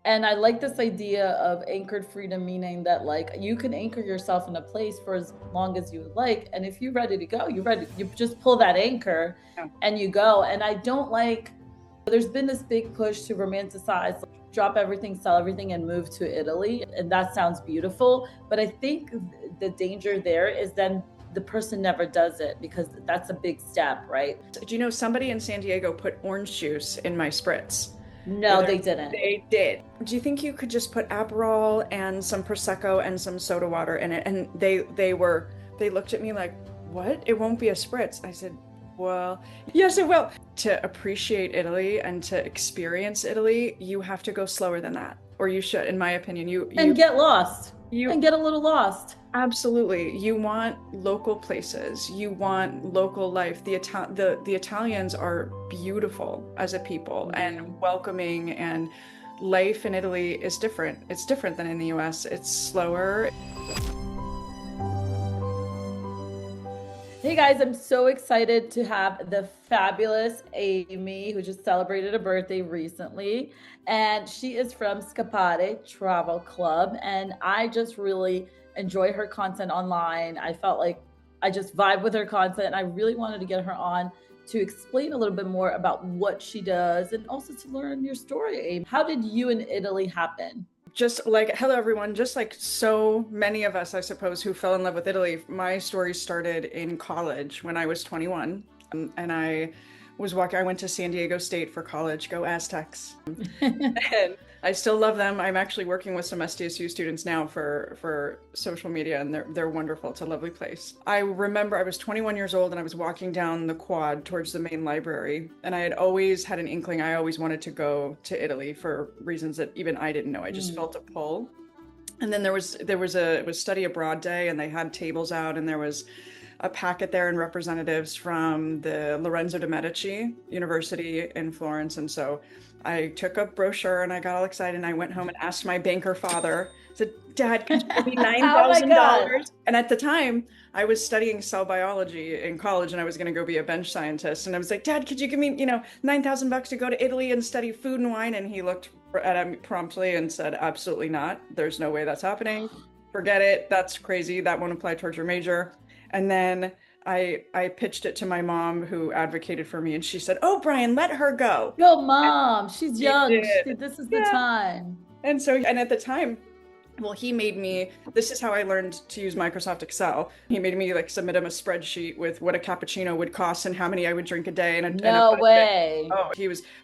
And I like this idea of anchored freedom, meaning that like you can anchor yourself in a place for as long as you would like. And if you're ready to go, you're ready. You just pull that anchor Yeah. and you go. And I don't like, there's been this big push to romanticize, like, drop everything, sell everything, and move to Italy. And that sounds beautiful. But I think the danger there is then the person never does it because that's a big step, right? Do you know somebody in San Diego put orange juice in my spritz? No, they didn't. They did. Do you think you could just put Aperol and some Prosecco and some soda water in it? And they looked at me like, what? It won't be a spritz. I said, well, yes, it will. To appreciate Italy and to experience Italy, you have to go slower than that. Or you should, in my opinion. And get lost You and get a little lost. absolutely. You want local places. You want local life. The Italians are beautiful as a people and welcoming, and life in Italy is different. It's different than in the US. It's slower. Hey guys, I'm so excited to have the fabulous Amy, who just celebrated a birthday recently. And she is from Scappare Travel Club. And I just really enjoy her content online. I felt like I just vibe with her content. And I really wanted to get her on to explain a little bit more about what she does and also to learn your story, Amy. How did you in Italy happen? Just like, hello everyone, just like so many of us, I suppose, who fell in love with Italy, my story started in college when I was 21. And I went to San Diego State for college, go Aztecs. And I still love them. I'm actually working with some SDSU students now for social media, and they're wonderful. It's a lovely place. I remember I was 21 years old and I was walking down the quad towards the main library, and I had always had an inkling. I always wanted to go to Italy for reasons that even I didn't know. I just felt a pull. And then it was study abroad day, and they had tables out, and there was a packet there and representatives from the Lorenzo de Medici University in Florence. And so I took a brochure and I got all excited, and I went home and asked my banker father, I said, Dad, could you give me Oh my God. $9,000? And at the time I was studying cell biology in college, and I was going to go be a bench scientist. And I was like, Dad, could you give me, $9,000 to go to Italy and study food and wine? And he looked at me promptly and said, absolutely not. There's no way that's happening. Forget it. That's crazy. That won't apply towards your major. And then I pitched it to my mom, who advocated for me, and she said, oh, Brian, let her go. Go, mom. She's She young. did. This is the Yeah. time. And at the time, well, this is how I learned to use Microsoft Excel. He made me like submit him a spreadsheet with what a cappuccino would cost and how many I would drink a day. No way. Oh,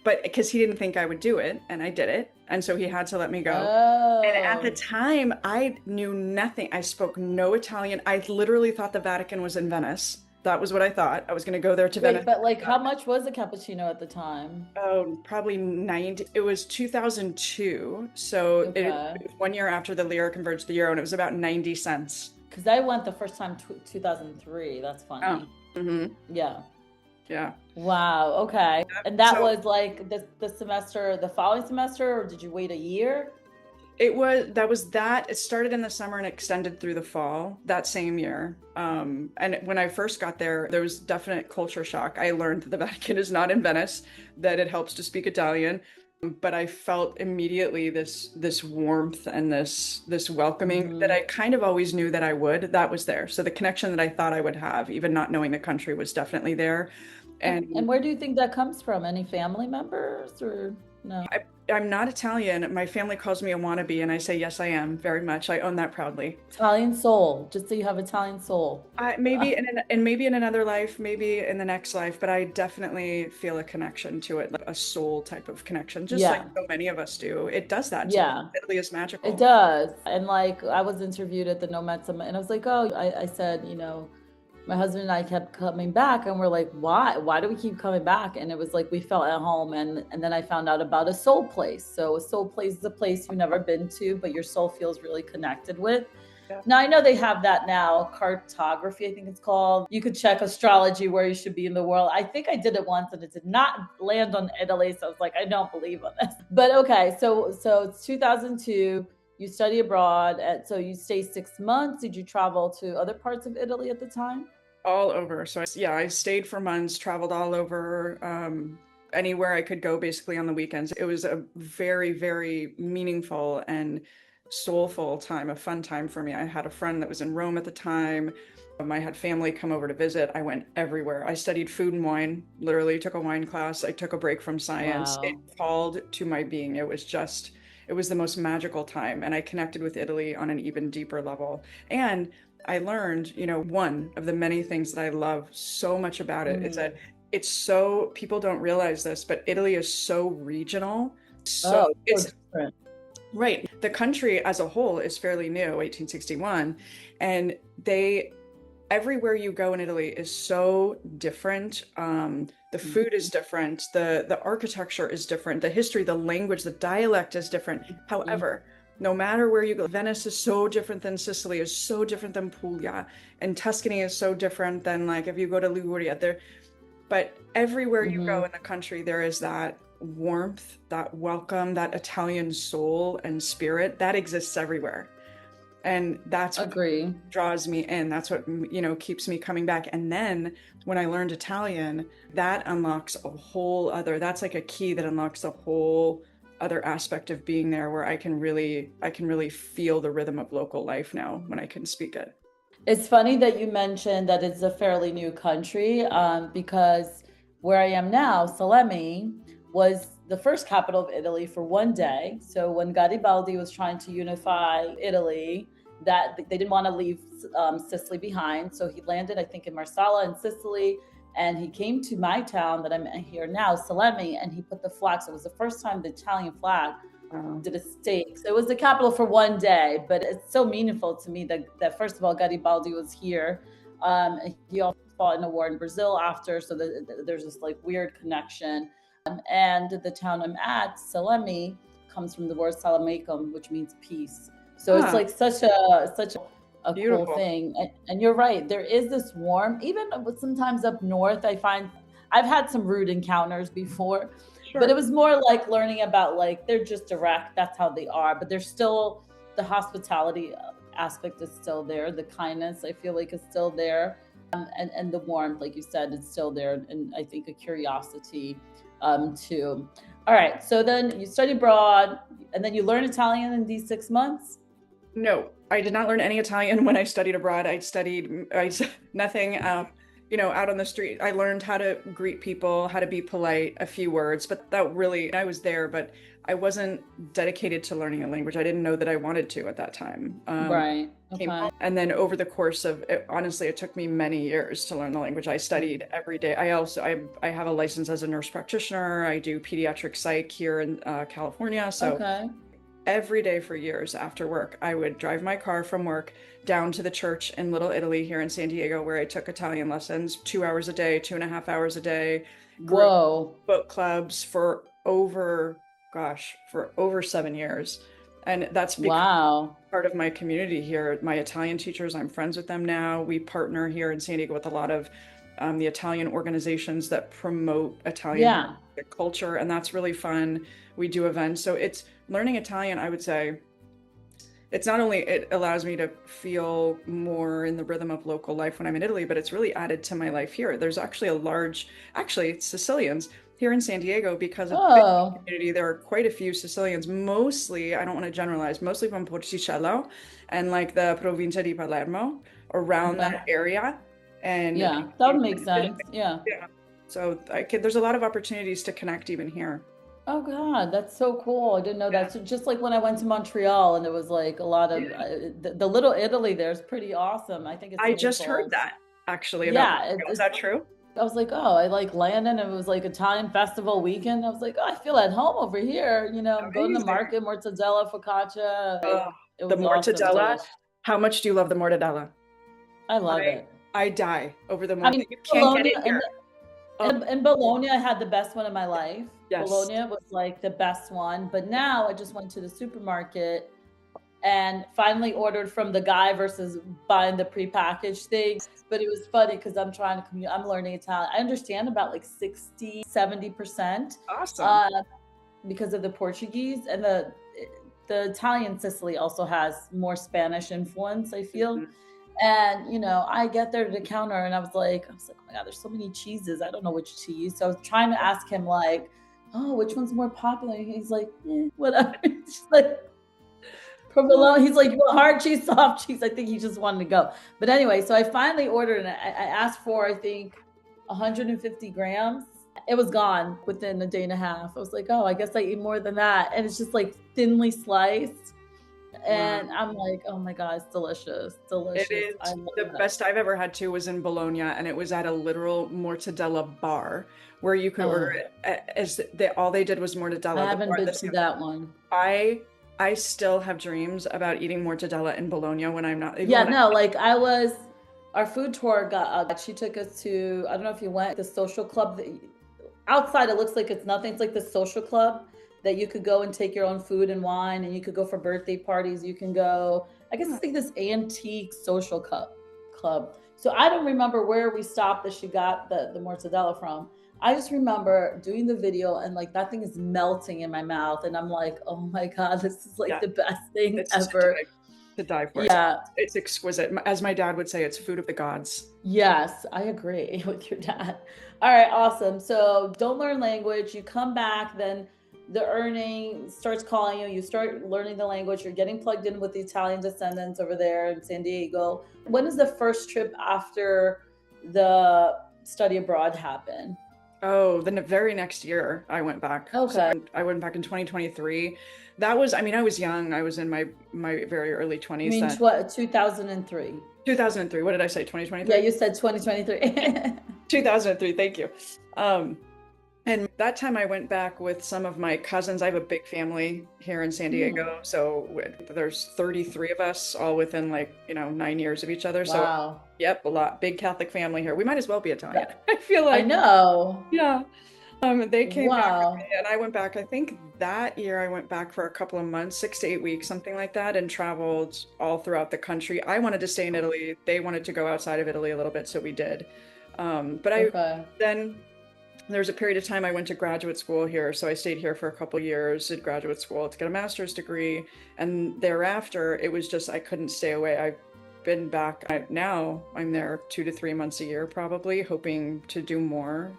but because he didn't think I would do it, and I did it. And so he had to let me go. And at the Oh. time, I knew nothing. I spoke no Italian. I literally thought the Vatican was in Venice. That was what I thought. I was going to go there to Wait, Venice. but like how much was a cappuccino at the time? Oh, probably 90. It was 2002. So it Okay. was 1 year after the lira converged to the euro, and it was about 90 cents. Because I went the first time 2003. That's Oh, funny. hmm, Yeah. yeah. Wow. Okay. And that So was like the semester, the following semester, or did you wait a year? it started in the summer and extended through the fall that same year. And when I first got there, there was definite culture shock. I learned that the Vatican is not in Venice, that it helps to speak Italian. But I felt immediately this warmth and this welcoming that Hmm. I kind of always knew that I would. That was there. So the connection that I thought I would have, even not knowing the country, was definitely there. And And where do you think that comes from? Any family members or no? I'm not Italian. My family calls me a wannabe, and I say yes, I am very much. I own that proudly. Italian soul, just so you have Italian soul. Maybe in another life, maybe in the next life, but I definitely feel a connection to it, like a soul type of connection, just like Yeah. so many of us do. It does that to me. Yeah. Italy is It magical. does. And like I was interviewed at the Nomad Summit and I was like, oh, I said, my husband and I kept coming back and we're like, why? Why do we keep coming back? And it was like we felt at home. And then I found out about a soul place. So a soul place is a place you've never been to, but your soul feels really connected with. Yeah. Now I know they have that now, cartography, I think it's called. You could check astrology where you should be in the world. I think I did it once and it did not land on Italy. So I was like, I don't believe on this. But okay, so it's 2002. You study abroad, and so you stay 6 months. Did you travel to other parts of Italy at the time? All over. So yeah, I stayed for months, traveled all over. anywhere I could go basically on the weekends. It was a very, very meaningful and soulful time, a fun time for me. I had a friend that was in Rome at the time. I had family come over to visit. I went everywhere. I studied food and wine, literally took a wine class. I took a break from science. It Wow. called to my being. It was the most magical time. And I connected with Italy on an even deeper level. And I learned, one of the many things that I love so much about it is that Mm. people don't realize this, but Italy is so regional. So Oh, so it's different. right. The country as a whole is fairly new, 1861, and everywhere you go in Italy is so different. The food is different, the architecture is different, the history, the language, the dialect is different. Mhm. However, no matter where you go, Venice is so different than Sicily, is so different than Puglia, and Tuscany is so different than like if you go to Liguria. But everywhere you go Mhm. in the country, there is that warmth, that welcome, that Italian soul and spirit that exists everywhere. And that's what Agree. draws me in. That's what, keeps me coming back. And then when I learned Italian, that unlocks that's like a key that unlocks a whole other aspect of being there where I can really feel the rhythm of local life now when I can speak it. It's funny that you mentioned that it's a fairly new country, because where I am now, Salemi, was the first capital of Italy for one day. So when Garibaldi was trying to unify Italy, that they didn't want to leave Sicily behind, so he landed, I think, in Marsala in Sicily, and he came to my town that I'm here now, Salemi, and he put the flag. So it was the first time the Italian flag did a stake. So it was the capital for one day, but it's so meaningful to me that first of all, Garibaldi was here. He also fought in a war in Brazil after, so there's this like weird connection. And the town I'm at, Salemi, comes from the word Salamekum, which means peace. So it's Ah, like such a cool beautiful. thing. And you're right, there is this warmth. Even sometimes up north, I find I've had some rude encounters before, but it Sure. was more like learning about like they're just direct, that's how they are, but there's still the hospitality aspect is still there, the kindness I feel like is still there, and the warmth, like you said, is still there, and I think a curiosity too. All right, so then you study abroad, and then you learn Italian in these 6 months. No, I did not learn any Italian when I studied abroad. Nothing, out on the street. I learned how to greet people, how to be polite, a few words, but I was there, but I wasn't dedicated to learning a language. I didn't know that I wanted to at that time. Right. Came home. Okay. And then over the course of it, honestly, it took me many years to learn the language. I studied every day. I have a license as a nurse practitioner. I do pediatric psych here in California. So Okay. every day for years after work, I would drive my car from work down to the church in Little Italy here in San Diego, where I took Italian lessons 2 hours a day, 2.5 hours a day, group Whoa. book clubs for over 7 years. And that's become Wow. part of my community here. My Italian teachers, I'm friends with them now. We partner here in San Diego with a lot of the Italian organizations that promote Italian Yeah. culture, and that's really fun. We do events. So it's learning Italian, I would say, it's not only it allows me to feel more in the rhythm of local life when I'm in Italy, but it's really added to my life here. There's actually actually it's Sicilians here in San Diego because of the Oh. community. There are quite a few Sicilians, mostly, I don't want to generalize, mostly from Porticello and like the Provincia di Palermo, around Okay. that area. And Yeah, that would make sense. Yeah. yeah, so there's a lot of opportunities to connect even here. Oh God, that's so cool. I didn't know Yeah. that. So just like when I went to Montreal and there was like a lot of Yeah. the Little Italy there is pretty awesome. I think it's I just heard Naples. that actually about Yeah, Montreal. Is that true? I was like, oh, I like landed and it was like Italian festival weekend. I was like, oh, I feel at home over here. I'm going to the Amazing. market, mortadella, focaccia. Oh, It the was awesome, mortadella. delicious. How much do you love the mortadella? I love I it. I die over the I mortadella. mean, You can't get Bologna it here. Oh, in Bologna, I had the best one of my life. yes. Bologna was like the best one. But now I just went to the supermarket and finally ordered from the guy versus buying the prepackaged thing. But it was funny because I'm learning Italian. I understand about like 60, 70%, Awesome. uh, because of the Portuguese, and the Italian Sicily also has more Spanish influence, I feel. Mhm. And I get there to the counter and I was like, oh my God, there's so many cheeses. I don't know which cheese. So I was trying to ask him like, oh, which one's more popular? And he's like, whatever. It's like provolone. He's like, you want hard cheese, soft cheese. I think he just wanted to go. But anyway, so I finally ordered and I asked for, I think, 150 grams. It was gone within a day and a half. I was like, oh, I guess I eat more than that. And it's just like thinly sliced. Wow. And I'm like, oh my God, it's delicious. It Delicious. I is love the that. best I've ever had too was in Bologna, and it was at a literal mortadella bar where you could order Oh, it as all they did was I mortadella. The haven't bar, been this to that one. I I still have dreams about eating mortadella in Bologna when I'm not even Yeah, when I no, our food tour she took us to, I don't know if you went, the social club that outside it looks like it's nothing. It's like the social club that you could go and take your own food and wine, and you could go for birthday parties. You can go, I guess Hmm, it's like this antique social club. So I don't remember where we stopped that she got the mortadella from. I just remember doing the video and like that thing is melting in my mouth. And I'm like, oh my God, this is like yeah, the best thing it's ever. to die for. Yeah. It's exquisite. As my dad would say, it's food of the gods. Yes, I agree with your dad. All right, awesome. So don't learn language. You come back, then the earning starts calling you. You start learning the language. You're getting plugged in with the Italian descendants over there in San Diego. When is the first trip after the study abroad happen? Oh, then the very next year I went back. So Okay. I went back in 2023. That was, I mean, I was young. I was in my very early I 20s mean, then. 2003. 2003. What did I say? Yeah, 2023? you said 2023. 2003. Thank you. Um, and that time I went back with some of my cousins. I have a big family here in San Hmm. Diego. So there's 33 of us all within like, 9 years of each other. So, Wow. yep, a lot. Big Catholic family here. We might as well be Italian. That- I feel I like, know. yeah. They came back with me Wow. and I went back. I think that year I went back for a couple of months, 6 to 8 weeks, something like that, and traveled all throughout the country. I wanted to stay in Italy. They wanted to go outside of Italy a little bit, so we did. But I Okay. then there was a period of time I went to graduate school here, so I stayed here for a couple of years, did graduate school to get a master's degree, and thereafter it was just I couldn't stay away. I've been back. Now I'm there 2 to 3 months a year, probably hoping to do more.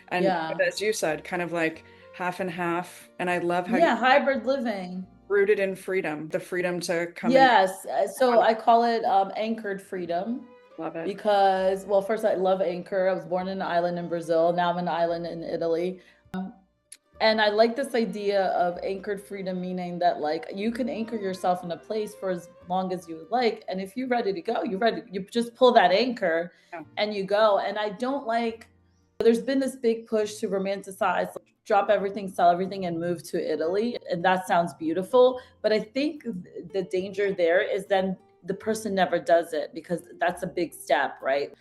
And Yeah. as you said, kind of like half and half. And I love how you Yeah, hybrid living. rooted in freedom, the freedom to come and Yes. So I call it anchored freedom love it. because, well, first, I love Anchor. I was born in an island in Brazil. Now I'm in an island in Italy. And I like this idea of anchored freedom, meaning that like you can anchor yourself in a place for as long as you would like. And if you're ready to go, you're ready. You just pull that anchor Yeah, and you go. And I don't like, there's been this big push to romanticize, like, drop everything, sell everything, and move to Italy. And that sounds beautiful. But I think the danger there is then the person never does it because that's a big step, right?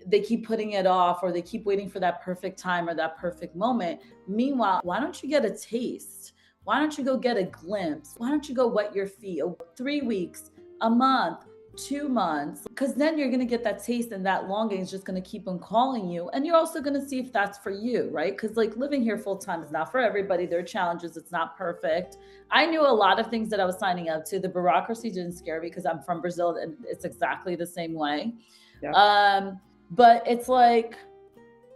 They keep putting it off or they keep waiting for that perfect time or that perfect moment. Meanwhile, why don't you get a taste? Why don't you go get a glimpse? Why don't you go wet your feet? 3 weeks, a month, 2 months, because then you're going to get that taste and that longing is just going to keep on calling you. And you're also going to see if that's for you, right? Because like living here full time is not for everybody. There are challenges. It's not perfect. I knew a lot of things that I was signing up to. The bureaucracy didn't scare me because I'm from Brazil and it's exactly the same way. yeah, Um, but it's like,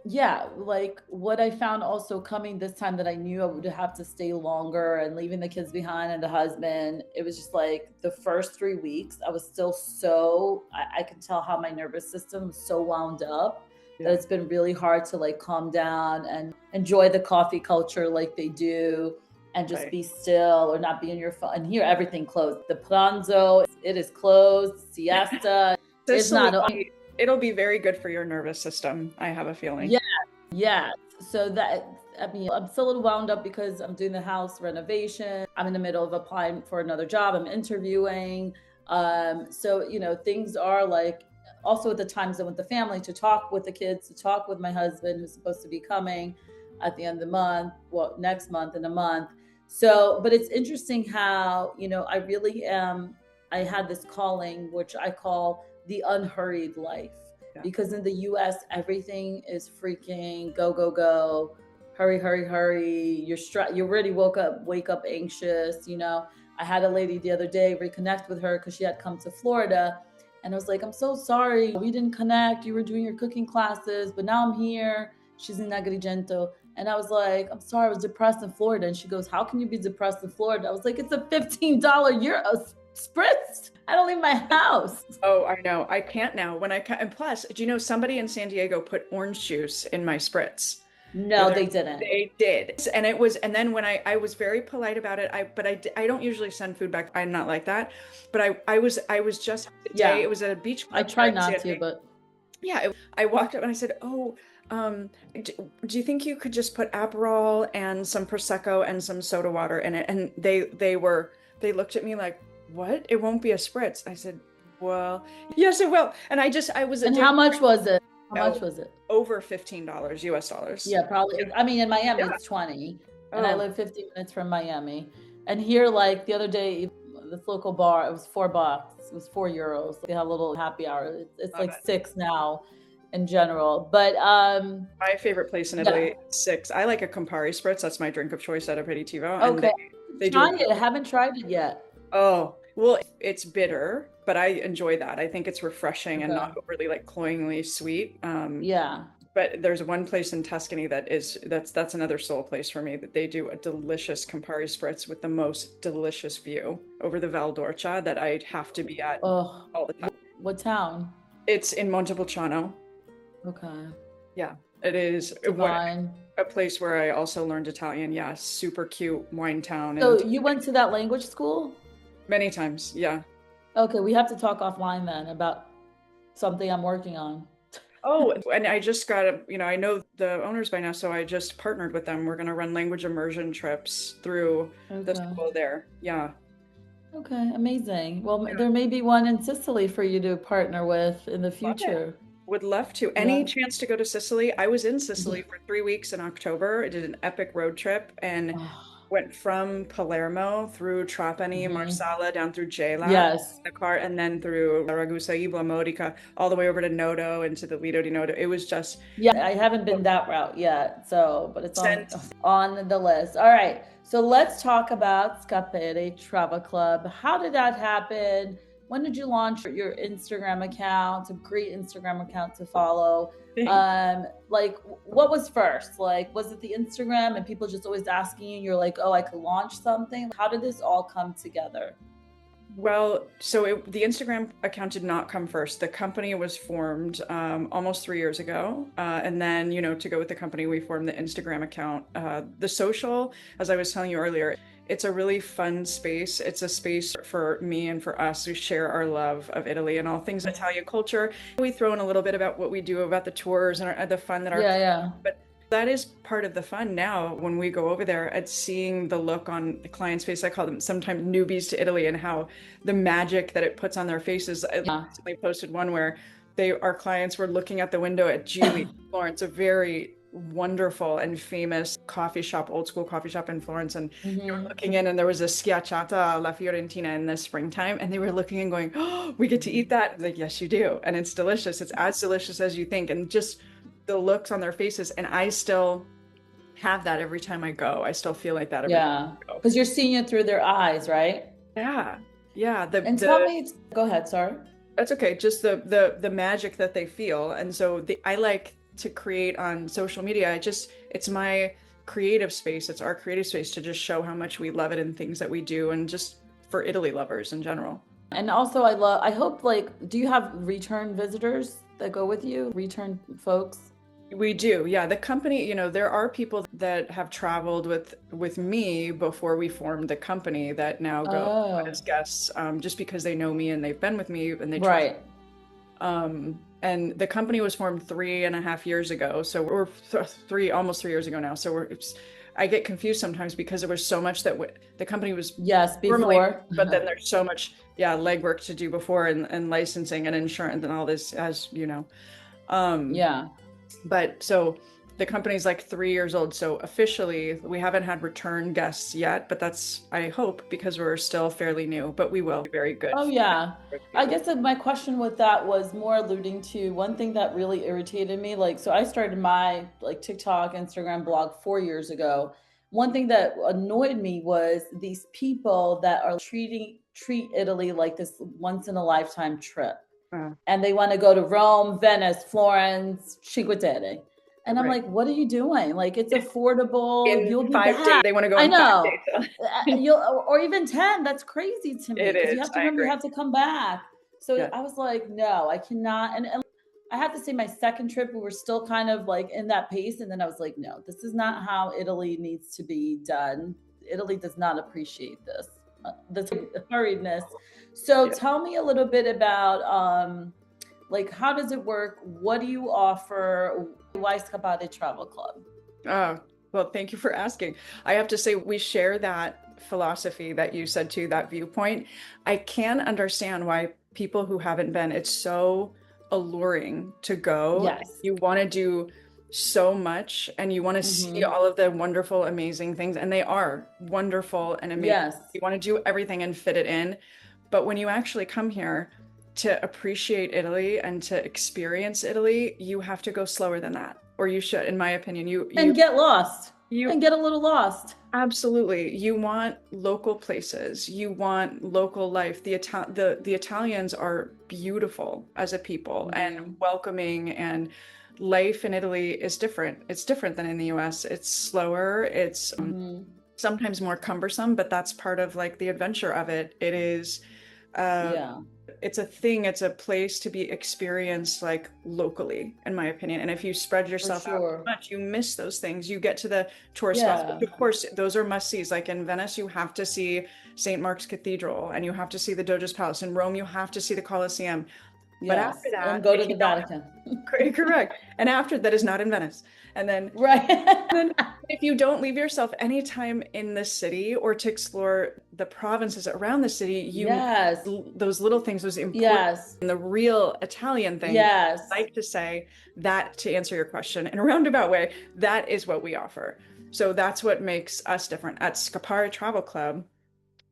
yeah, like what I found also coming this time that I knew I would have to stay longer and leaving the kids behind and the husband, it was just like the first 3 weeks, I was still I could tell how my nervous system was so wound up that yeah, it's been really hard to like calm down and enjoy the coffee culture like they do and just right. be still or not be in your phone. And here, everything closed. The pranzo, it is closed. Siesta is not. Sicily, it'll be very good for your nervous system, I have a feeling. Yeah, yeah. So that, I mean, I'm still a little wound up because I'm doing the house renovation. I'm in the middle of applying for another job. I'm interviewing. So things are like also at the times I with the family to talk with the kids, to talk with my husband who's supposed to be coming at the end of the month, well, next month in a month. So, but it's interesting how, I really am, I had this calling, which I call the unhurried life Yeah, because in the US everything is freaking go go go, hurry hurry hurry. You already wake up anxious. I had a lady the other day reconnect with her because she had come to Florida And I was like, I'm so sorry. We didn't connect. You were doing your cooking classes, but now I'm here. She's in Agrigento. And I was like, I'm sorry, I was depressed in Florida. And she goes, how can you be depressed in Florida? I was like, it's a $15 euro spritz. I don't leave my house. Oh, I know. I can't now. And plus, do you know somebody in San Diego put orange juice in my spritz? No, they didn't. They did. And then when I was very polite about it, I don't usually send food back. I'm not like that. But I was just the day, Yeah, it was at a beach I club here try in not San to, Diego. but Yeah, I walked up and I said, "Oh, do you think you could just put Aperol and some Prosecco and some soda water in it?" And they looked at me like, "What? It won't be a spritz." I said, "Well, yes, it will." And I was a and day how much was it? How much oh, was it? over $15 US dollars. Yeah, probably. I mean, in Miami, Yeah. it's 20, and I Oh, live 15 minutes from Miami. And here, like the other day, this local bar, it was $4. It was €4. They have a little happy hour. It's love like it. 6 now in general. But My favorite place in yeah. Italy, six. I like a Campari spritz. That's my drink of choice at aperitivo, and Okay. they do a Trying it. I haven't tried it yet. Oh, well, it's bitter, but I enjoy that. I think it's refreshing and not Okay. overly like cloyingly sweet. Yeah. But there's one place in Tuscany that's another soul place for me that they do a delicious Campari spritz with the most delicious view over the Val d'Orcia that I'd have to be at Oh, all the time. what town? It's in Montepulciano. Okay. Yeah, it is Divine. a place where I also learned Italian. Yeah, super cute wine town So and you went to that language school? many times. Yeah. Okay, we have to talk offline then about something I'm working on. Oh, and I just got I know the owners by now, so I just partnered with them. We're going to run language immersion trips through the Okay. school there. Yeah. Okay, amazing. Well, Yeah. there may be one in Sicily for you to partner with in the Love it. future. Would love to. Any Yeah. chance to go to Sicily? I was in Sicily Yeah. for 3 weeks in October. I did an epic road trip and Oh, went from Palermo through Trapani, mhm. Marsala, down through Gela, Yes. the car, and then through Ragusa, Ibla, Modica, all the way over to Noto and to the Lido di Noto. It was just Yeah, I haven't been that route yet, so but it's on sent. on the list. All right. So let's talk about Scappare Travel Club. How did that happen? When did you launch your Instagram account? It's a great Instagram account to follow. Like what was first? Like was it the Instagram and people just always asking you, you're like, "Oh, I could launch something." How did this all come together? Well, the Instagram account did not come first. The company was formed almost 3 years ago. And then, to go with the company, we formed the Instagram account. The social, as I was telling you earlier, it's a really fun space. It's a space for me and for us to share our love of Italy and all things Italian culture. We throw in a little bit about what we do about the tours and the fun that our Yeah, yeah. but that is part of the fun now when we go over there at seeing the look on the client's face. I call them sometimes newbies to Italy and how the magic that it puts on their faces. I Yeah. recently posted one where our clients were looking at the window at Gili, Florence, a very wonderful and famous coffee shop, old school coffee shop in Florence. And they were Mhm. looking in and there was a schiacciata alla Fiorentina in the springtime. And they were looking and going, "Oh, we get to eat that." Like, yes, you do. And it's delicious. It's as delicious as you think. And just the looks on their faces. And I still have that every time I go. I still feel like that every time Yeah. I go. Because you're seeing it through their eyes, right? Yeah. Yeah. And tell me, go ahead, sorry. That's okay. Just the magic that they feel. And so I like to create on social media. It's my creative space. It's our creative space to just show how much we love it and things that we do and just for Italy lovers in general. And also I hope like, do you have return visitors that go with you? Return folks? We do. Yeah. The company, there are people that have traveled with me before we formed the company that now go Oh, as guests, just because they know me and they've been with me and they trust. right. And the company was formed 3.5 years ago. So we're almost 3 years ago now. So I get confused sometimes because there was so much that the company was Yes, formally, before. but then there's so much, yeah, legwork to do before and licensing and insurance and all this, as you know. Um, Yeah. but so the company's like 3 years old. So officially we haven't had return guests yet, but that's, I hope, because we're still fairly new, but we will be very good Oh, feedback yeah. with I people. guess that my question with that was more alluding to one thing that really irritated me. Like, so I started my like TikTok, Instagram blog 4 years ago. One thing that annoyed me was these people that are treat Italy like this once in a lifetime trip. and they want to go to Rome, Venice, Florence, Cinque Terre. And I'm Right. like, what are you doing? Like, it's affordable. In You'll be 5 days, back. they want to go I in 5 know. days. You'll, or even 10. That's crazy to me It because you is. have to I remember you agree. have to come back. So Yeah. I was like, no, I cannot. And I have to say, my second trip, we were still kind of like in that pace. And then I was like, no, this is not how Italy needs to be done. Italy does not appreciate this hurriedness. So Yeah. tell me a little bit about like, how does it work? What do you offer? Why Scappare Travel Club? Oh, well, thank you for asking. I have to say, we share that philosophy that you said too, that viewpoint. I can understand why people who haven't been, it's so alluring to go. Yes. You want to do so much and you want to see Mm-hmm. all of the wonderful, amazing things, and they are wonderful and amazing. Yes. You want to do everything and fit it in. But when you actually come here to appreciate Italy and to experience Italy, you have to go slower than that, or you should, in my opinion. And get lost You and get a little lost. absolutely. You want local places. You want local life. The Italians are beautiful as a people and Mm-hmm. welcoming, and life in Italy is different. It's different than in the US. It's slower. It's Mm-hmm. sometimes more cumbersome, but that's part of like the adventure of it. It is uh Yeah, it's a thing, it's a place to be experienced like locally, in my opinion. And if you spread for yourself out too sure. much, you miss those things. You get to the tourist spots, Yeah. which of course those are must sees. Like in Venice, you have to see St. Mark's Cathedral and you have to see the Doge's Palace. In Rome, you have to see the Colosseum. But after Yes. And that, go to if the you don't, Vatican. correct. And after that is not in Venice. And Right. then if you don't leave yourself any time in the city or to explore the provinces around the city, you miss Yes. those little things, those important Yes. and the real Italian things. I Yes. like to say that, to answer your question in a roundabout way, that is what we offer. So that's what makes us different at Scappare Travel Club.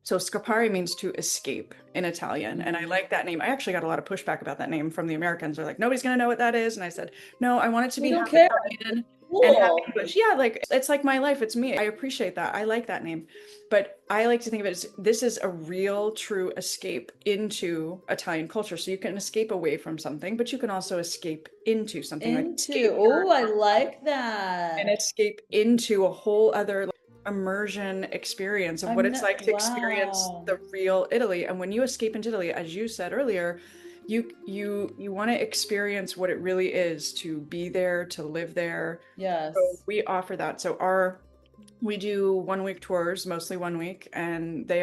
So Scappare means to escape in Italian. And I Mm-hmm. like that name. I actually got a lot of pushback about that name from the Americans. They're like, nobody's going to know what that is. And I said, no, I want it to We be don't half care. Italian and half Cool. English. Yeah, like it's like my life. It's me. I appreciate that. I like that name. But I like to think of it as this is a real, true escape into Italian culture. So you can escape away from something, but you can also escape into something, like Into. escape your Oh, I like and that. escape into a whole other immersion experience of what I'm it's not, like to experience wow. the real Italy. And when you escape into Italy, as you said earlier, you want to experience what it really is to be there, to live there. So Yes. we offer that. So our we do 1 week tours, mostly 1 week, and they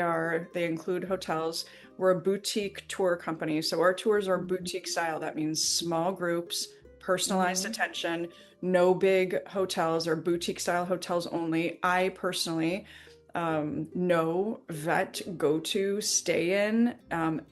include hotels. We're a boutique tour company. So our tours are Mm-hmm. boutique style. That means small groups, personalized Mm-hmm. attention, no big hotels or boutique style hotels only. I personally know, vet, go to, stay in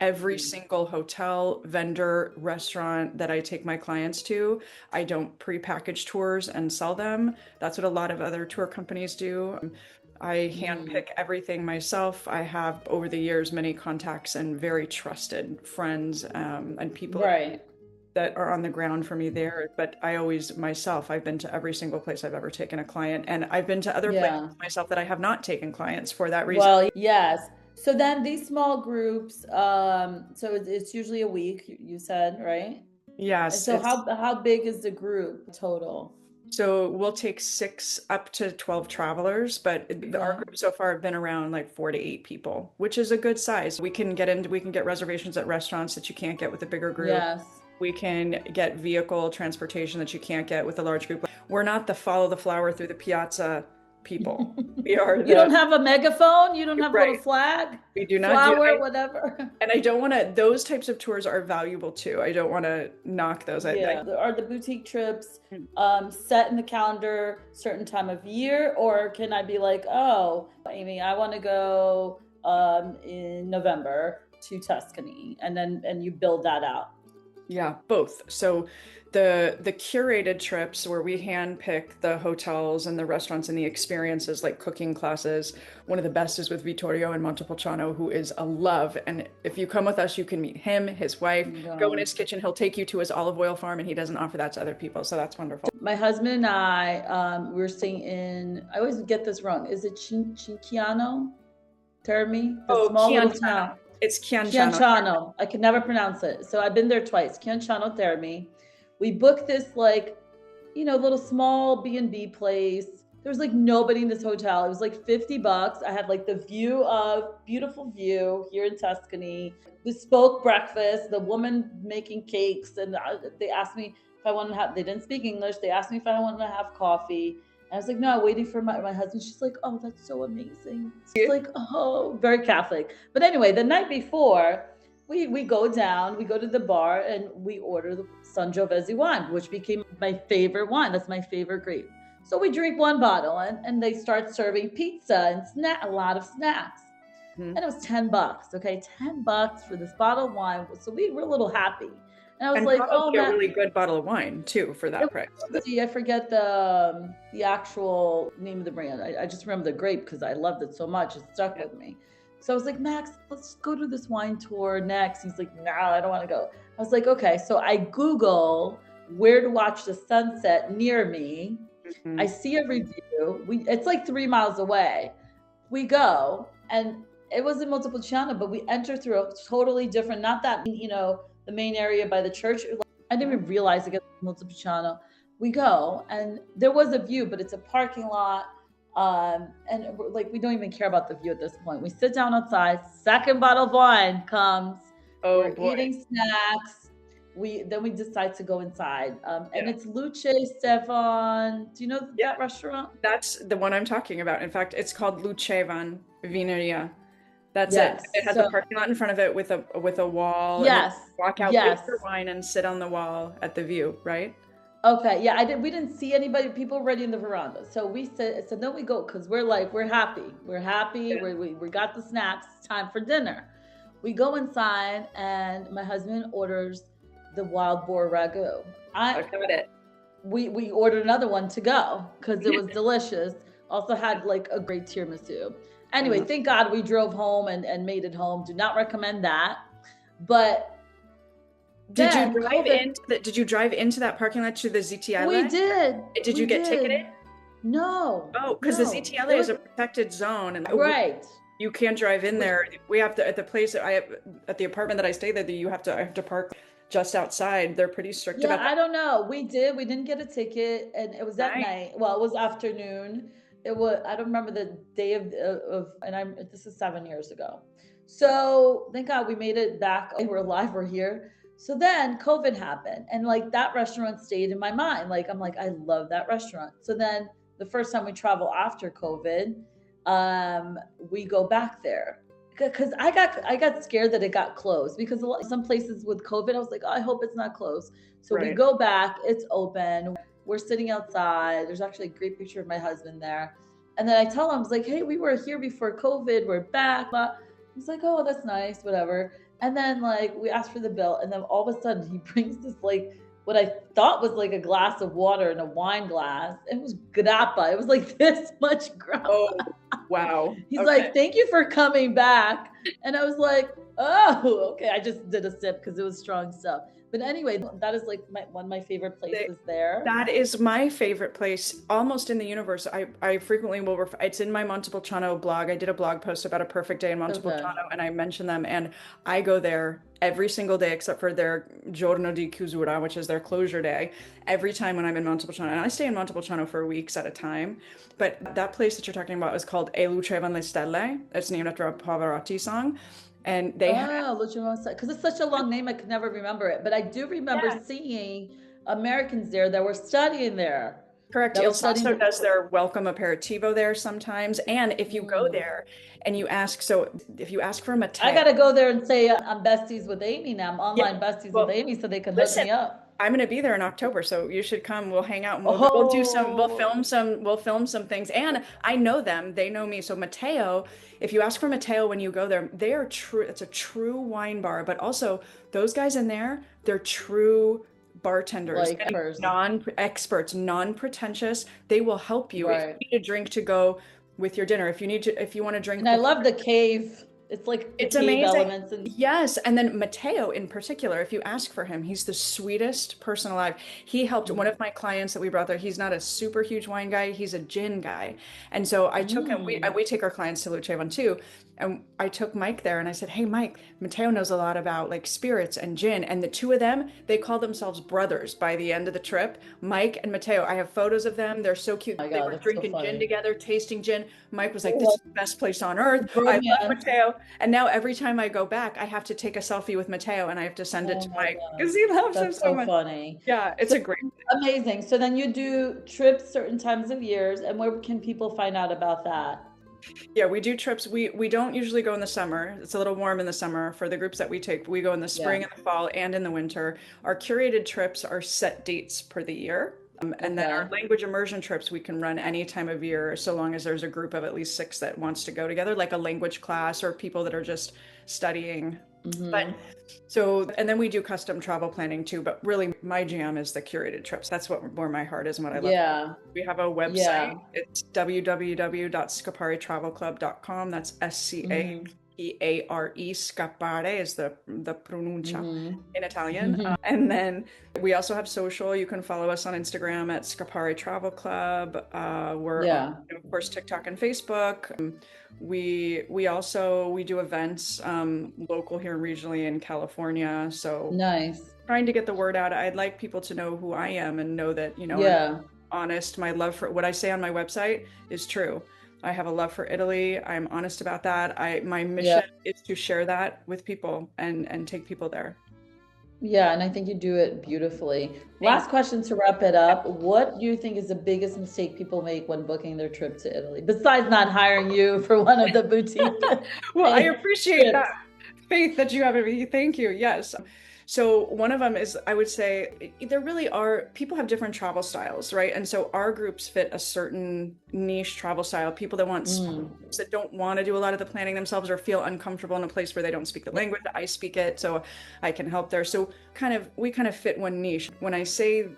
every single hotel, vendor, restaurant that I take my clients to. I don't pre-package tours and sell them. That's what a lot of other tour companies do. I Mm-hmm. handpick everything myself. I have over the years many contacts and very trusted friends and people Right. that are on the ground for me there. But I always myself, I've been to every single place I've ever taken a client, and I've been to other places Yeah. myself that I have not taken clients for that reason. Well, yes. So then these small groups, so it's usually a week, you said, right? And Yes, so it's how big is the group total? so we'll take 6 up to 12 travelers, but our Okay. group so far have been around like 4 to 8 people, which is a good size. We can get reservations at restaurants that you can't get with a bigger group. Yes. We can get vehicle transportation that you can't get with a large group. We're not the follow the flower through the piazza people. We are You the don't have a megaphone? You don't have a little right. flag, We do not do flower, whatever? and I don't want to, those types of tours are valuable too. I don't want to knock those. Yeah. Are the boutique trips set in the calendar certain time of year, or can I be like, oh, Amy, I want to go in November to Tuscany, and then and you build that out? Yeah, both. So the curated trips where we handpick the hotels and the restaurants and the experiences like cooking classes. One of the best is with Vittorio in Montepulciano, who is a love. And if you come with us, you can meet him, his wife, go in Yeah. his kitchen. He'll take you to his olive oil farm, and he doesn't offer that to other people. So that's wonderful. My husband and I, we're staying in, I always get this wrong. Is it Chinciano? Termi? The Oh, small little Chiantana. town. It's Chianciano. Chianciano. I can never pronounce it. So I've been there twice. Chianciano Thermi. We booked this like, little small B&B place. There was like nobody in this hotel. It was like $50. I had like the beautiful view here in Tuscany, bespoke breakfast, the woman making cakes. And they asked me if I wanted to have, they didn't speak English. They asked me if I wanted to have coffee. And I was like, no, I'm waiting for my husband. She's like, oh, that's so amazing. It's like, oh, very Catholic. But anyway, the night before, we go down, we go to the bar, and we order the Sangiovese wine, which became my favorite wine. That's my favorite grape. So we drink one bottle, and they start serving pizza and a lot of snacks. And it was $10. Okay, $10 for this bottle of wine. So we were a little happy. And I was like, oh, a really good bottle of wine too for that price. I forget the actual name of the brand. I just remember the grape because I loved it so much. It stuck with me. So I was like, Max, let's go to this wine tour next. He's like, no, I don't want to go. I was like, okay. So I Google where to watch the sunset near me. I see a review. It's like 3 miles away. We go, and it was in Montepulciano, but we enter through a totally different, not that, the main area by the church. I didn't even realize it was Montepulciano. We go, and there was a view, but it's a parking lot. And like, we don't even care about the view at this point. We sit down outside, second bottle of wine comes. We're eating snacks. Then we decide to go inside. And it's Luce Stefan. Do you know that restaurant? That's the one I'm talking about. In fact, it's called Lucevan Vineria. That's it. It has a parking lot in front of it with a wall. Yes. And walk out with your wine and sit on the wall at the view, right? Okay. Yeah, we didn't see anybody, people already in the veranda. So we said, then we go, because we're happy. We're happy. Yeah. We got the snacks. It's time for dinner. We go inside, and my husband orders the wild boar ragu. I got it. We ordered another one to go because it was delicious. Also had like a great tiramisu. Anyway, thank God we drove home and made it home. Do not recommend that. But did you drive into that parking lot to the ZTL? We did. Did you get ticketed? No. Oh, because the ZTL is a protected zone, and right. You can't drive in there. We have to, at the place at the apartment that I stay there, I have to park just outside. They're pretty strict about that. I don't know. We didn't get a ticket, and it was at night. Well, it was afternoon. I don't remember the day of this is 7 years ago. So thank God we made it back. We're alive, we're here. So then COVID happened, and like that restaurant stayed in my mind. Like, I'm like, I love that restaurant. So then the first time we travel after COVID, we go back there. Because I got scared that it got closed, because some places with COVID, I was like, oh, I hope it's not closed. So we go back, it's open. We're sitting outside. There's actually a great picture of my husband there. And then I tell him, I was like, hey, we were here before COVID. We're back. He's like, oh, that's nice, whatever. And then like we asked for the bill, and then all of a sudden he brings this like what I thought was like a glass of water in a wine glass. It was grappa. It was like this much grappa. Oh, wow. He's like, thank you for coming back. And I was like, oh, okay. I just did a sip because it was strong stuff. But anyway, that is like one of my favorite places there. That is my favorite place almost in the universe. I frequently will refer, it's in my Montepulciano blog. I did a blog post about a perfect day in Montepulciano, and I mentioned them, and I go there every single day except for their giorno di chiusura, which is their closure day, every time when I'm in Montepulciano. And I stay in Montepulciano for weeks at a time. But that place that you're talking about is called E Lucevano le Stelle. It's named after a Pavarotti song. And they because it's such a long name, I could never remember it. But I do remember seeing Americans there that were studying there. Correct. Il Sasso does their welcome aperitivo there sometimes. And if you go there and you ask, if you ask for a Matteo. I got to go there and say I'm besties with Amy now. I'm online besties with Amy, so they can hook me up. I'm going to be there in October, so you should come. We'll hang out. And we'll do some. We'll film some things. And I know them; they know me. So Matteo, if you ask for Matteo when you go there, they are true. It's a true wine bar, but also those guys in there, they're true bartenders, non-experts, non-pretentious. They will help you if you need a drink to go with your dinner. If you want to drink. And I love the cave. It's like it's amazing. Elements yes. And then Matteo in particular, if you ask for him, he's the sweetest person alive. He helped one of my clients that we brought there. He's not a super huge wine guy. He's a gin guy. And so I took him, we take our clients to Lucevan too. And I took Mike there and I said, "Hey, Mike, Mateo knows a lot about like spirits and gin." And the two of them, they call themselves brothers by the end of the trip. Mike and Mateo, I have photos of them. They're so cute. Oh my They God, were that's so drinking gin funny. together, tasting gin. Mike was like, "This Oh, is the best place on earth. I love bromance. Mateo." And now every time I go back, I have to take a selfie with Mateo and I have to send it Oh to my Mike God, because he loves him that's so so much. funny. Yeah, it's So a great. amazing. So then you do trips certain times of years, and where can people find out about that? Yeah, we do trips. We don't usually go in the summer. It's a little warm in the summer for the groups that we take. We go in the Yeah. spring and the fall and in the winter. Our curated trips are set dates per the year. And then our Okay. language immersion trips we can run any time of year, so long as there's a group of at least six that wants to go together, like a language class or people that are just studying. But Mm-hmm. so, and then we do custom travel planning too. But really, my jam is the curated trips. That's where my heart is and what I love. Yeah. We have a website. Yeah. It's www.scapparetravelclub.com. That's Mm-hmm. Scappare. Scappare is the pronuncia in Italian. Mm-hmm. And then we also have social. You can follow us on Instagram at Scappare Travel Club. We're on, Yeah. of course, TikTok and Facebook. We do events local here regionally in California. So Nice. trying to get the word out. I'd like people to know who I am and know that, I'm Yeah. honest. My love for what I say on my website is true. I have a love for Italy. I'm honest about that. My Yeah. mission is to share that with people and take people there. Yeah. And I think you do it beautifully. Thank Last question to wrap it up. What do you think is the biggest mistake people make when booking their trip to Italy, besides not hiring you for one of the boutique Well, I appreciate that trips? faith that you have in me. Thank you. Yes. So one of them is, I would say, there really are people have different travel styles, right? And so our groups fit a certain niche travel style. People that want Mm. that don't want to do a lot of the planning themselves or feel uncomfortable in a place where they don't speak the Yeah. language. I speak it, so I can help there. So we kind of fit one niche. When I say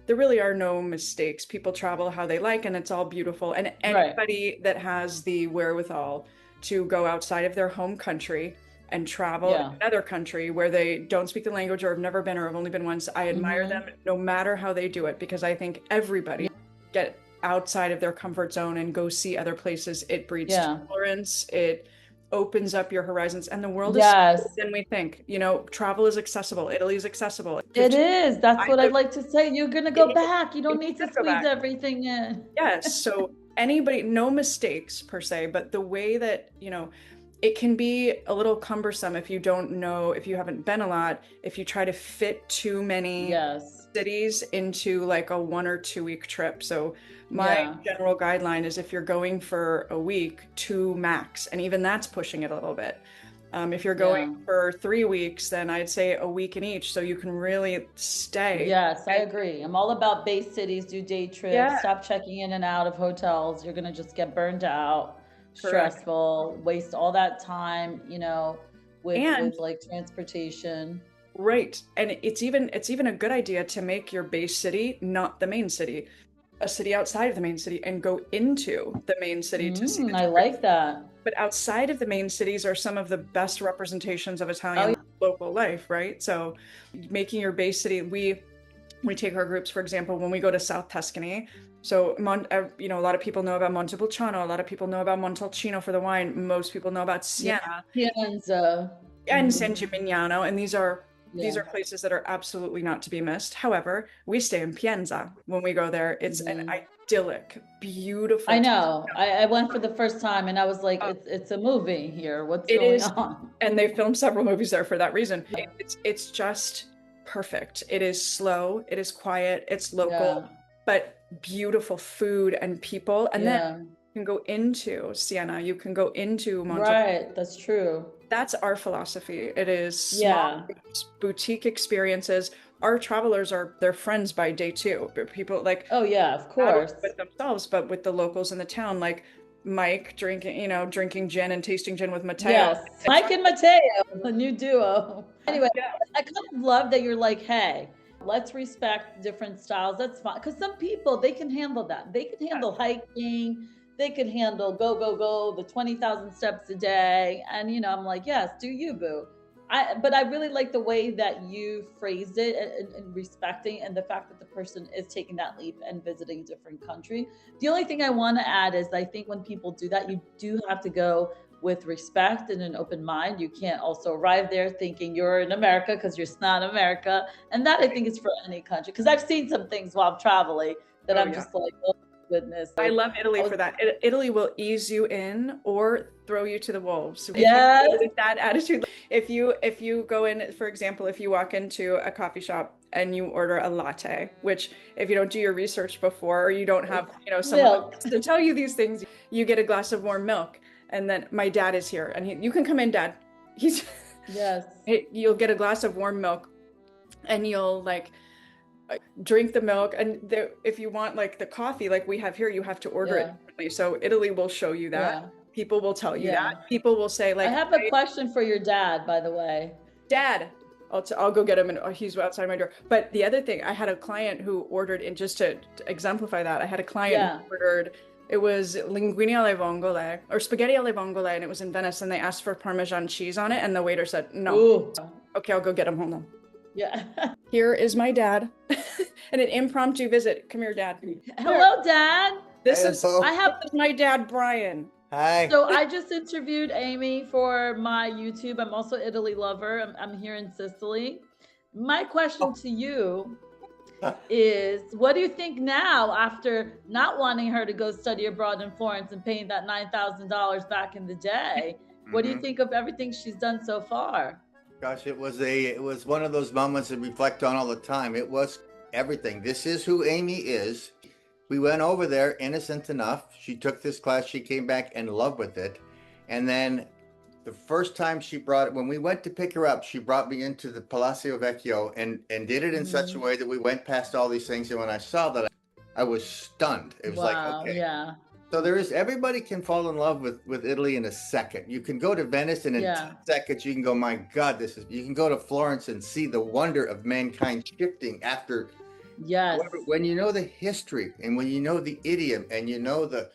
there really are no mistakes. People travel how they like, and it's all beautiful. And Right. anybody that has the wherewithal to go outside of their home country and travel in Yeah. another country where they don't speak the language or have never been or have only been once, I admire them Mm-hmm. no matter how they do it, because I think everybody Yeah. get outside of their comfort zone and go see other places. It breeds Yeah. tolerance. It opens up your horizons, and the world is smaller Yes. than we think. Travel is accessible. Italy is accessible. It is. That's I what I'd live. like to say. You're gonna go It is. back. You You don't need to should go squeeze back. everything in. Yes. So anybody, no mistakes per se, but the way that, it can be a little cumbersome if you don't know, if you haven't been a lot, if you try to fit too many Yes. cities into like a 1 or 2 week trip. So my Yeah. general guideline is if you're going for a week, two max, and even that's pushing it a little bit. If you're going Yeah. for 3 weeks, then I'd say a week in each, so you can really stay. Yes, I agree. I'm all about base cities, do day trips, Yeah, stop checking in and out of hotels. You're gonna just get burned out, correct. stressful, waste all that time, And with like transportation. right. And it's even a good idea to make your base city not the main city, a city outside of the main city and go into the main city to see the I different. like that. But outside of the main cities are some of the best representations of Oh, Italian local life, right? So making your base city, we take our groups, for example, when we go to South Tuscany. So, a lot of people know about Montepulciano. A lot of people know about Montalcino for the wine. Most people know about yeah. Siena Pienza. and San Mhm. Gimignano, and these Yeah. are places that are absolutely not to be missed. However, we stay in Pienza when we go there. It's an Mhm. idyllic, beautiful I town. know. I went for the first time and I was like, Uh, it's a movie here. What's it going is, on? and they filmed several movies there for that reason. It's just perfect. It is slow, it is quiet, it's local, Yeah. but beautiful food and people. And then Yeah. you can go into Siena, you can go into Monte. Right. That's true. That's our philosophy. It is small Yeah. groups, boutique experiences. Our travelers they're friends by day two. But people like Oh yeah, of not only course. with themselves, but with the locals in the town, like Mike drinking gin and tasting gin with Mateo. Yes. Mike and Mateo, the new duo. Anyway, Yeah, I kind of love that you're like, hey, let's respect different styles. That's fine. Because some people, they can handle that. They can handle hiking. They can handle go, go, go, the 20,000 steps a day. And, I'm like, yes, do you, boo. But I really like the way that you phrased it and respecting and the fact that the person is taking that leap and visiting a different country. The only thing I want to add is I think when people do that, you do have to go with respect and an open mind. You can't also arrive there thinking you're in America because you're not America. And that I think is for any country. Because I've seen some things while I'm traveling that Oh I'm yeah. just like, oh goodness. I Like love I Italy was for that. Italy will ease you in or throw you to the wolves. If you go yes, with that attitude, if you go in, for example, if you walk into a coffee shop and you order a latte, which if you don't do your research before or you don't have, someone milk. to tell you these things, you get a glass of warm milk. And then my dad is here and you can come in, Dad. He's Yes. you'll get a glass of warm milk and you'll like drink the milk, and if you want like the coffee like we have here, you have to order it Yeah. differently. So Italy will show you that. Yeah. People will tell you Yeah. that. People will say I like, have a question for your dad, by the way. Dad, I'll go get him, and he's outside my door. But the other thing, I had a client who ordered, and just to exemplify that, I had a client Yeah. who ordered, it was linguine alle vongole or spaghetti alle vongole, and it was in Venice, and they asked for Parmesan cheese on it, and the waiter said no. Ooh. Okay, I'll go get him. Hold on. Yeah. Here is my dad. And an impromptu visit. Come here, Dad. Hello, Dad. This is I have my dad, Brian. Hi. So I just interviewed Amy for my YouTube. I'm also Italy lover. I'm here in Sicily. My question to you is, what do you think now after not wanting her to go study abroad in Florence and paying that $9,000 back in the day? What do you think of everything she's done so far? Gosh, it was one of those moments to reflect on all the time. It was everything. This is who Amy is. We went over there innocent enough. She took this class. She came back in love with it. And then the first time when we went to pick her up, she brought me into the Palazzo Vecchio and did it in such a way that we went past all these things. And when I saw that, I was stunned. It was like, okay. Yeah. So everybody can fall in love with Italy in a second. You can go to Venice and in 10 seconds, you can go, my God, you can go to Florence and see the wonder of mankind shifting after. Yes. However, when you know the history and when you know the idiom and you know the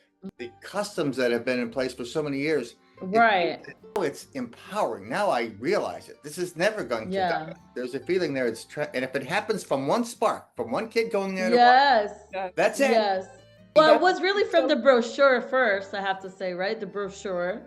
customs that have been in place for so many years, right. It's empowering. Now I realize it. This is never going to die. There's a feeling there. And if it happens from one spark, from one kid going there, that's it. Yes. Well, it was really from the brochure first, I have to say, right? The brochure.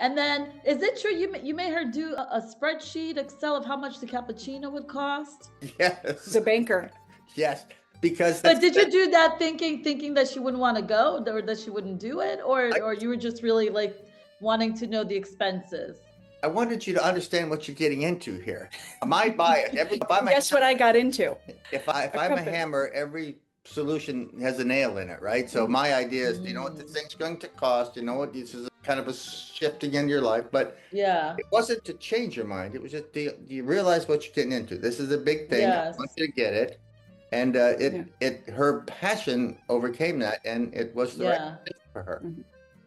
And then, is it true you made her do a spreadsheet, Excel, of how much the cappuccino would cost? Yes. The banker. Yes. Because but did you do that thinking that she wouldn't want to go, or that she wouldn't do it, or you were just really like wanting to know the expenses? I wanted you to understand what you're getting into here. My bias. Guess what I got into? If I'm a hammer, every solution has a nail in it, right? So my idea is, you know what the thing's going to cost, you know what, this is kind of a shifting in your life, but it wasn't to change your mind. It was just, do you realize what you're getting into? This is a big thing. I want you to get it. And her passion overcame that, and it was the right thing for her.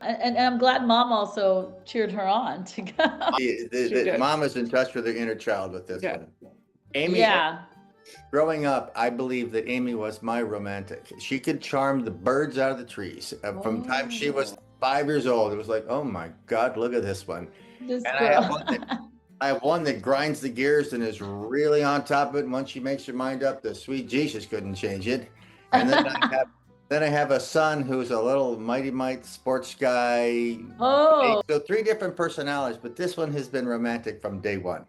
And I'm glad Mom also cheered her on to go. Mom is in touch with her inner child with this one. Amy, growing up, I believe that Amy was my romantic. She could charm the birds out of the trees. From the time she was 5 years old, it was like, oh my God, look at this one. I have one that grinds the gears and is really on top of it. And once she makes her mind up, the sweet Jesus couldn't change it. And then I have a son who's a little mighty might sports guy. Oh. So 3 different personalities, but this one has been romantic from day one.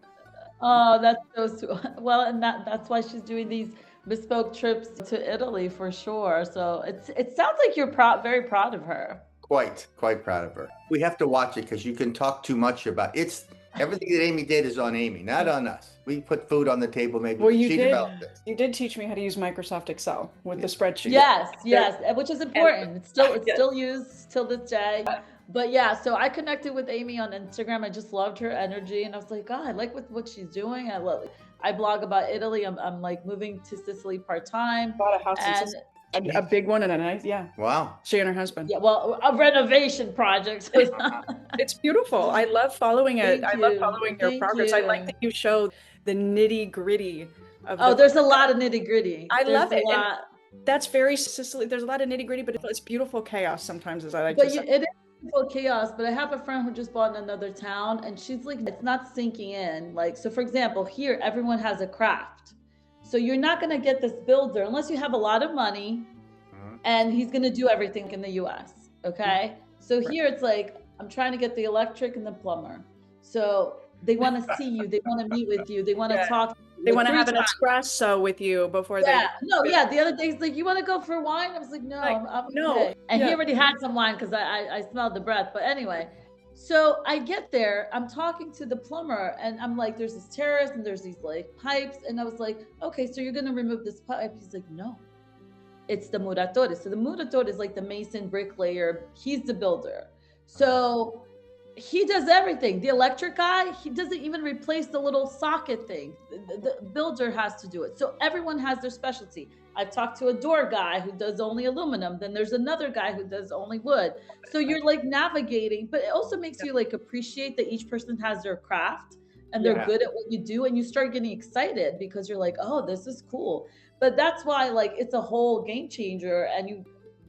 Oh, that's so sweet. Well, and that's why she's doing these bespoke trips to Italy for sure. So it sounds like you're very proud of her. Quite proud of her. We have to watch it because you can talk too much about it. Everything that Amy did is on Amy, not on us. We put food on the table, maybe. Well, you did teach me how to use Microsoft Excel with the spreadsheet. Yes, which is important. It's still used till this day. But so I connected with Amy on Instagram. I just loved her energy, and I was like, God, I like what she's doing. I blog about Italy. I'm like moving to Sicily part-time. Bought a house in Sicily. A big one and a nice, Wow. She and her husband. Yeah, well, a renovation project. It's beautiful. I love following it. I love following your progress. I like that you show the nitty gritty of there's a lot of nitty gritty. I love it. That's very Sicily. There's a lot of nitty gritty, but it's beautiful chaos sometimes, as I like to say. It is beautiful chaos, but I have a friend who just bought in another town, and she's like, it's not sinking in. Like, so for example, here, everyone has a craft. So you're not going to get this builder unless you have a lot of money, and he's going to do everything in the US. Okay. So here it's like, I'm trying to get the electric and the plumber. So they want to see you. They want to meet with you. They want to talk. They want to have an espresso with you before they. No, yeah. The other day, he's like, you want to go for wine? I was like, no, I'm no. okay. And he already had some wine because I smelled the breath. But anyway, so I get there, I'm talking to the plumber, and I'm like, there's this terrace and there's these like pipes. And I was like, okay, so you're going to remove this pipe? He's like, no, it's the muratore. So the muratore is like the mason bricklayer. He's the builder. So he does everything. The electric guy, he doesn't even replace the little socket thing. The builder has to do it. So everyone has their specialty. I've talked to a door guy who does only aluminum. Then there's another guy who does only wood. So you're like navigating, but it also makes you like appreciate that each person has their craft and they're good at what you do. And you start getting excited because you're like, oh, this is cool. But that's why like it's a whole game changer. And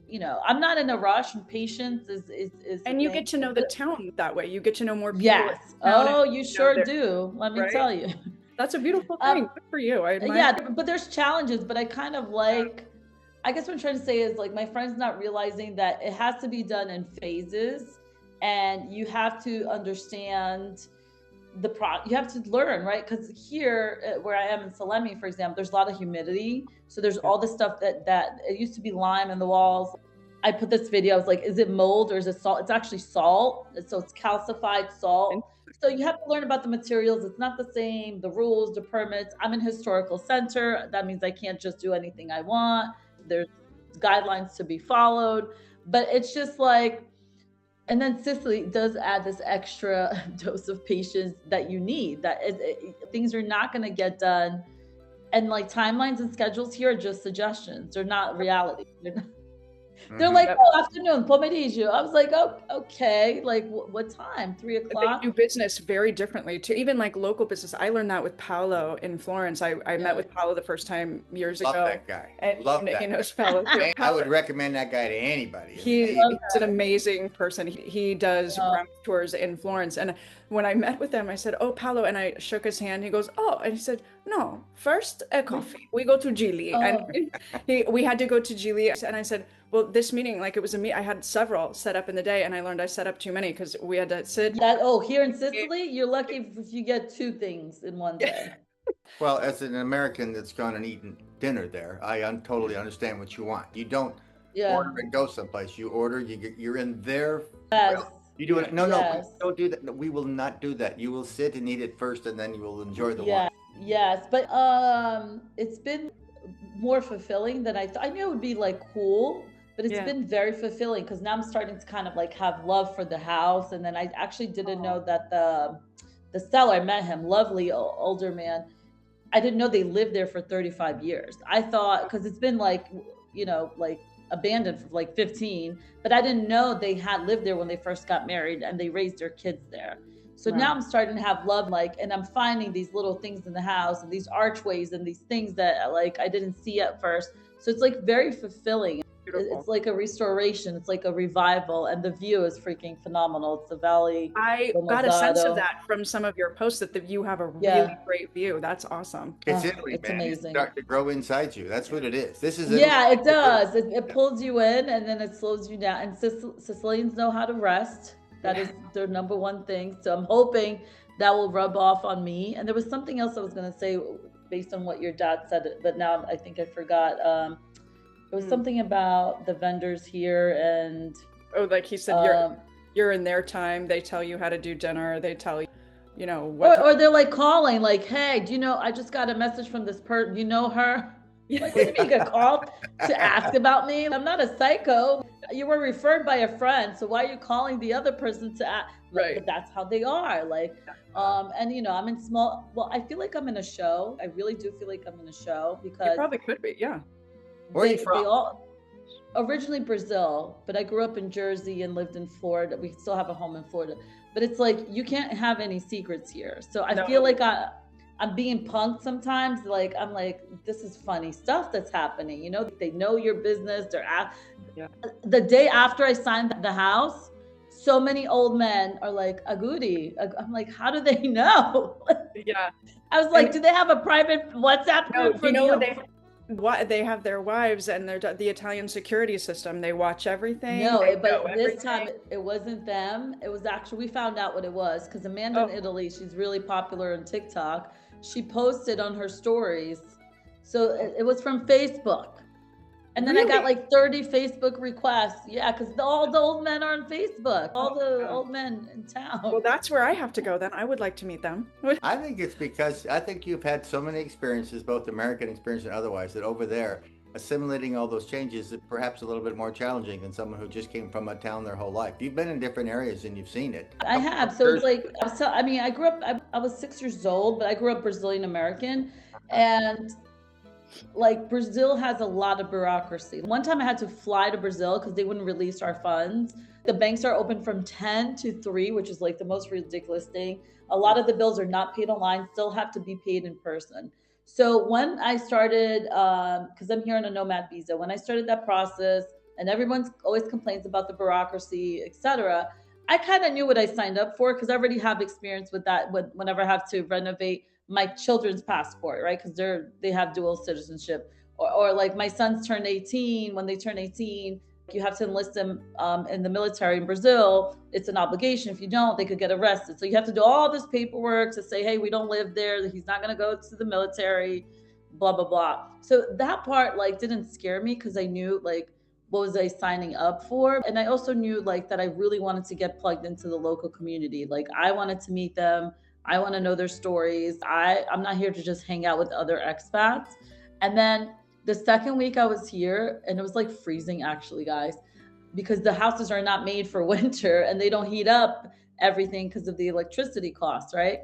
you know, I'm not in a rush, and patience is and you get to know the town that way. You get to know more people. Yes. Oh, you sure do. Let me tell you. That's a beautiful thing. Good for you. Yeah, but there's challenges, but I kind of like, I guess what I'm trying to say is like my friend's not realizing that it has to be done in phases, and you have to understand you have to learn, right? Because here where I am in Salemi, for example, there's a lot of humidity. So there's all this stuff that it used to be lime in the walls. I put this video, I was like, is it mold or is it salt? It's actually salt. So it's calcified salt. So you have to learn about the materials. It's not the same, the rules, the permits. I'm in historical center. That means I can't just do anything I want. There's guidelines to be followed. But it's just like, and then Sicily does add this extra dose of patience that you need, that things are not going to get done. And like timelines and schedules here are just suggestions. They're not reality. They're like, oh, afternoon, pomeriggio. I was like, oh, okay. Like what time? 3 o'clock? They do business very differently too. Even like local business. I learned that with Paolo in Florence. I met with Paolo the first time years ago. Love that guy. And Love that. He knows Paolo too. I would recommend that guy to anybody. He's an amazing person. He does ground tours in Florence. And when I met with him, I said, oh, Paolo, and I shook his hand. He goes, oh, and he said, no, first a coffee. We go to Gili. And we had to go to Gili. And I said, well, this meeting, like it was I had several set up in the day, and I learned I set up too many because we had to sit. Here in Sicily, you're lucky if you get 2 things in one day. Well, as an American that's gone and eaten dinner there, I totally understand what you want. You don't order and go someplace. You order, you're in there. Yes. You do it. No, don't do that. No, we will not do that. You will sit and eat it first, and then you will enjoy the wine. Yes, but it's been more fulfilling than I thought. I knew it would be like cool, but it's been very fulfilling because now I'm starting to kind of like have love for the house. And then I actually didn't know that the seller, I met him, lovely older man. I didn't know they lived there for 35 years. I thought, because it's been like, you know, like abandoned for like 15, but I didn't know they had lived there when they first got married and they raised their kids there. So now I'm starting to have love, and I'm finding these little things in the house and these archways and these things that like I didn't see at first. So it's like very fulfilling. Beautiful. It's like a restoration. It's like a revival, and the view is freaking phenomenal. It's the valley. I got a sense of that from some of your posts, that you have a really great view. That's awesome. It's Italy, it's man. Amazing. It's start to grow inside you. That's what it is. This is it does. It pulls you in, and then it slows you down. And Sicilians know how to rest. That is their number one thing. So I'm hoping that will rub off on me. And there was something else I was going to say based on what your dad said, but now I think I forgot. It was something about the vendors here, and like he said, you're in their time. They tell you how to do dinner. They tell you, you know, what. Or they're like calling, like, hey, do you know? I just got a message from this person. You know her? Like, what do you mean you got called to ask about me? I'm not a psycho. You were referred by a friend, so why are you calling the other person to ask? Like, but that's how they are. Like, and you know, I'm in small. Well, I feel like I'm in a show. I really do feel like I'm in a show because you probably could be, yeah. Where are you from? Originally Brazil, but I grew up in Jersey and lived in Florida. We still have a home in Florida, but it's like you can't have any secrets here. So I feel like I'm being punked sometimes. Like I'm like, this is funny stuff that's happening. You know, they know your business. The day after I signed the house, so many old men are like, Agudi. I'm like, how do they know? Yeah. I was like, do they have a private WhatsApp group? No, What they have their wives and the Italian security system. They watch everything. No, They know but this time everything. it wasn't them. It was actually, we found out what it was because Amanda in Oh, Italy, she's really popular on TikTok. She posted on her stories. So it was from Facebook. And then I got really? like 30 Facebook requests. Yeah, because all the old men are on Facebook, all Oh, the God. old men in town. Well, that's where I have to go then. I would like to meet them. I think it's because I think you've had so many experiences, both American experience and otherwise, that over there, assimilating all those changes is perhaps a little bit more challenging than someone who just came from a town their whole life. You've been in different areas and you've seen it. I have. So it's like, so, I mean, I grew up, I was 6 years old, but I grew up Brazilian American. And like Brazil has a lot of bureaucracy. One time I had to fly to Brazil because they wouldn't release our funds. The banks are open from 10 to 3, which is like the most ridiculous thing. A lot of the bills are not paid online, still have to be paid in person. So when I started, because I'm here on a nomad visa, when I started that process, and everyone's always complains about the bureaucracy, etc., I kind of knew what I signed up for because I already have experience with that. Whenever I have to renovate my children's passport, right? Because they have dual citizenship, or like my sons turn 18. When they turn 18, you have to enlist them in the military in Brazil. It's an obligation. If you don't, they could get arrested. So you have to do all this paperwork to say, hey, we don't live there. He's not going to go to the military, blah, blah, blah. So that part like didn't scare me because I knew like what was I signing up for. And I also knew like that I really wanted to get plugged into the local community. Like I wanted to meet them. I want to know their stories. I'm not here to just hang out with other expats. And then the second week I was here, and it was like freezing actually, guys, because the houses are not made for winter and they don't heat up everything because of the electricity costs, right?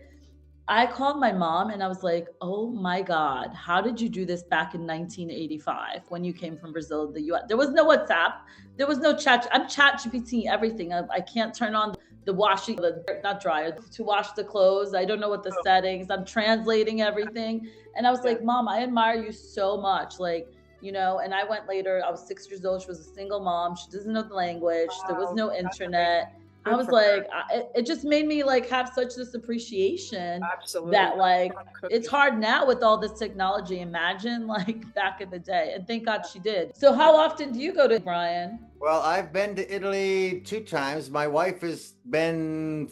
I called my mom and I was like, oh my God, how did you do this back in 1985 when you came from Brazil to the US? There was no WhatsApp. There was no chat. I'm chat GPT everything. I can't turn on the washing, not dryer, to wash the clothes. I don't know what the settings. I'm translating everything. And I was like, Mom, I admire you so much. Like, you know, and I went later. I was 6 years old. She was a single mom. She doesn't know the language. There was no internet. I was like, it just made me like have such this appreciation. Absolutely. That like, it's hard now with all this technology. Imagine like back in the day. And thank God she did. So how often do you go to Brian? Well, I've been to Italy 2 times. My wife has been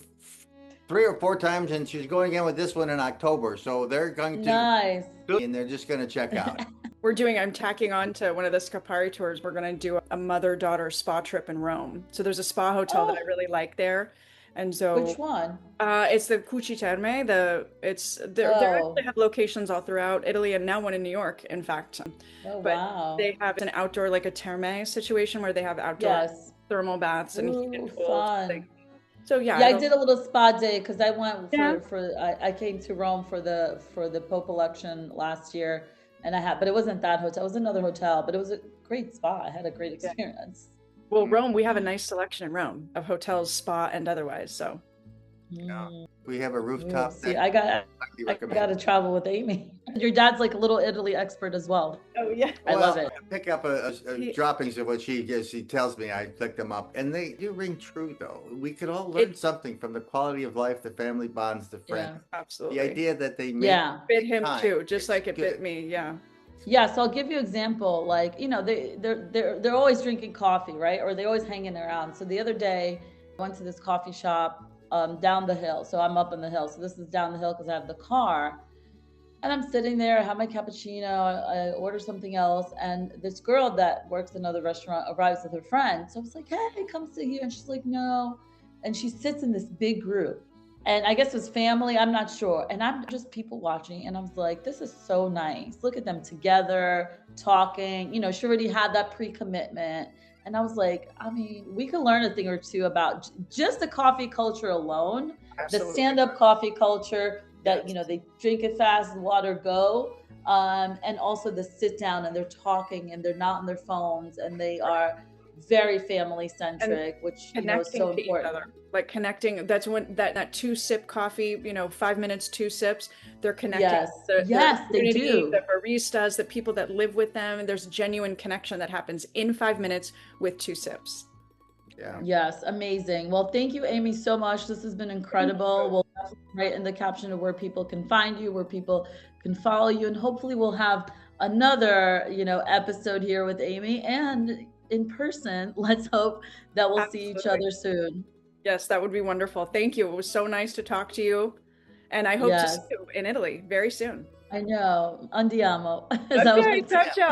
3 or 4 times, and she's going again with this one in October. So they're going to, nice, and they're just going to check out. I'm tacking on to one of the Scappare tours. We're going to do a mother-daughter spa trip in Rome. So there's a spa hotel that I really like there. And so which one? It's the Cucci Terme. They actually have locations all throughout Italy and now one in New York, in fact. Oh, but wow. they have an outdoor, like a terme situation where they have outdoor thermal baths and heated pools. Fun. So yeah, I did a little spa day because I went I came to Rome for the Pope election last year, and but it wasn't that hotel. It was another hotel, but it was a great spa. I had a great experience. Well, Rome, we have a nice selection in Rome of hotels, spa, and otherwise. So yeah. We have a rooftop. See, I got to travel with Amy. Your dad's like a little Italy expert as well. Oh yeah, I love it. I pick up droppings of what she tells me. I pick them up, and they do ring true. Though we could all learn something from the quality of life, the family bonds, the friends. Yeah, absolutely. The idea that they bit him too, just like it bit me. Yeah. Yeah, so I'll give you an example. Like, you know, they're always drinking coffee, right? Or they always hanging around. So the other day, I went to this coffee shop down the hill. So I'm up on the hill. So this is down the hill because I have the car. And I'm sitting there, I have my cappuccino, I order something else. And this girl that works in another restaurant arrives with her friend. So I was like, hey, come sit here. And she's like, no. And she sits in this big group. And I guess it was family, I'm not sure. And I'm just people watching. And I was like, this is so nice. Look at them together, talking. You know, she already had that pre-commitment. And I was like, I mean, we could learn a thing or two about just the coffee culture alone. Absolutely. The stand-up coffee culture that, you know, they drink it fast, water go. And also the sit down and they're talking and they're not on their phones and they are very family centric, which you know is so important. Like connecting, that's when that 2-sip coffee, you know, 5 minutes, 2 sips, they're connecting. Yes, they do. The baristas, the people that live with them, and there's genuine connection that happens in 5 minutes with 2 sips. Yeah. Yes, amazing. Well, thank you, Amy, so much. This has been incredible. We'll write in the caption of where people can find you, where people can follow you, and hopefully we'll have another, episode here with Amy and in person. Let's hope that we'll see each Absolutely. other soon. Yes, that would be wonderful. Thank you. It was so nice to talk to you. And I hope to see Yes, you in Italy very soon. I know. Andiamo. Is that what Okay, it's ciao, ciao.